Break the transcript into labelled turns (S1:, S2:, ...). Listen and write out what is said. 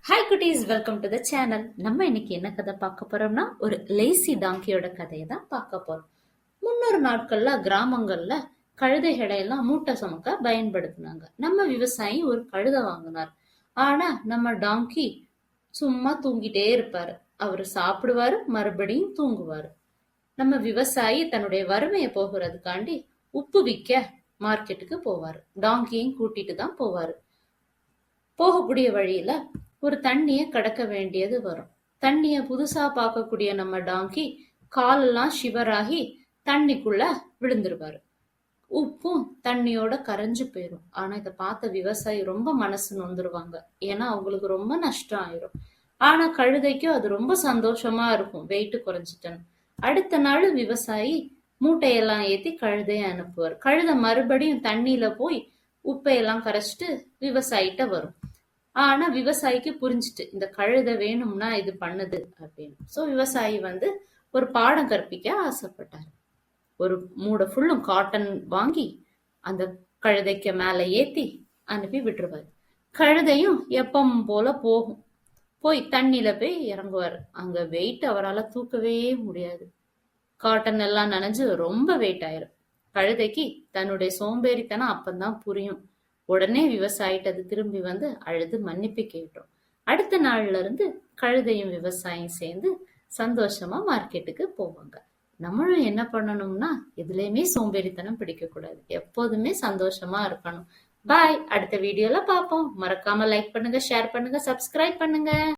S1: Hi குட்டீஸ், welcome to the channel. நம்ம இன்னைக்கு என்ன கதை பார்க்க போறோம்னா, ஒரு லேசி டாங்கியோட கதையை தான் பார்க்க போறோம். முன்னொரு நாட்கள்ல கிராமங்கள்ல கழுதைகளை எல்லாம் மூட்டை சுமக்க பயன்படுத்தினாங்க. நம்ம விவசாயி ஒரு கழுதை வாங்கினார். ஆனா நம்ம டாங்கி சும்மா தூங்கிட்டே இருப்பாரு. அவரு சாப்பிடுவாரு, மறுபடியும் தூங்குவாரு. நம்ம விவசாயி தன்னுடைய வறுமையை போகிறதுக்காண்டி உப்பு விற்க மார்க்கெட்டுக்கு போவாரு. டாங்கியையும் கூட்டிட்டு தான் போவாரு. போகக்கூடிய வழியில ஒரு தண்ணிய கடக்க வேண்டியது வரும். தண்ணிய புதுசா பார்க்கக்கூடிய நம்ம டாங்கி காலெல்லாம் ஷிவராகி தண்ணிக்குள்ள விழுந்துருவாரு. உப்பும் தண்ணியோட கரைஞ்சு போயிரும். ஆனா இதை பார்த்த விவசாயி ரொம்ப மனசு நொந்துருவாங்க. ஏன்னா அவங்களுக்கு ரொம்ப நஷ்டம் ஆயிரும். ஆனா கழுதைக்கும் அது ரொம்ப சந்தோஷமா இருக்கும், வெயிட் குறைஞ்சிட்டேன்னு. அடுத்த நாள் விவசாயி மூட்டையெல்லாம் ஏத்தி கழுதைய அனுப்புவார். கழுதை மறுபடியும் தண்ணியில போய் உப்பையெல்லாம் கரைச்சிட்டு விவசாயிட்ட வரும். ஆனா விவசாயிக்கு புரிஞ்சுட்டு இந்த கழுதை வேணும்னா இது பண்ணுது அப்படின்னு. சோ விவசாயி ஒரு பாடம் கற்பிக்க ஆசைப்பட்டாரு. ஒரு மூடை ஃபுல்லும் காட்டன் வாங்கி அந்த கழுதைக்கு மேல ஏத்தி அனுப்பி விட்டுருவாரு. கழுதையும் எப்பவும் போல போகும். போய் தண்ணியில போய் இறங்குவாரு. அங்க வெயிட் அவரால் தூக்கவே முடியாது. காட்டன் எல்லாம் நனைஞ்சு ரொம்ப வெயிட் ஆயிரும். கழுதைக்கு தன்னுடைய சோம்பேறித்தனம் அப்பந்தான் புரியும். உடனே விவசாயிட்ட அது திரும்பி அழுது மன்னிப்பு கேட்டோம். அடுத்த நாள்ல இருந்து கழுதையும் விவசாயம் சேர்ந்து சந்தோஷமா மார்க்கெட்டுக்கு போவாங்க. நம்மளும் என்ன பண்ணணும்னா எதுலயுமே சோம்பேறித்தனம் பிடிக்க கூடாது. எப்போதுமே சந்தோஷமா இருக்கணும். பாய். அடுத்த வீடியோல பார்ப்போம். மறக்காம லைக் பண்ணுங்க, ஷேர் பண்ணுங்க, சப்ஸ்கிரைப் பண்ணுங்க.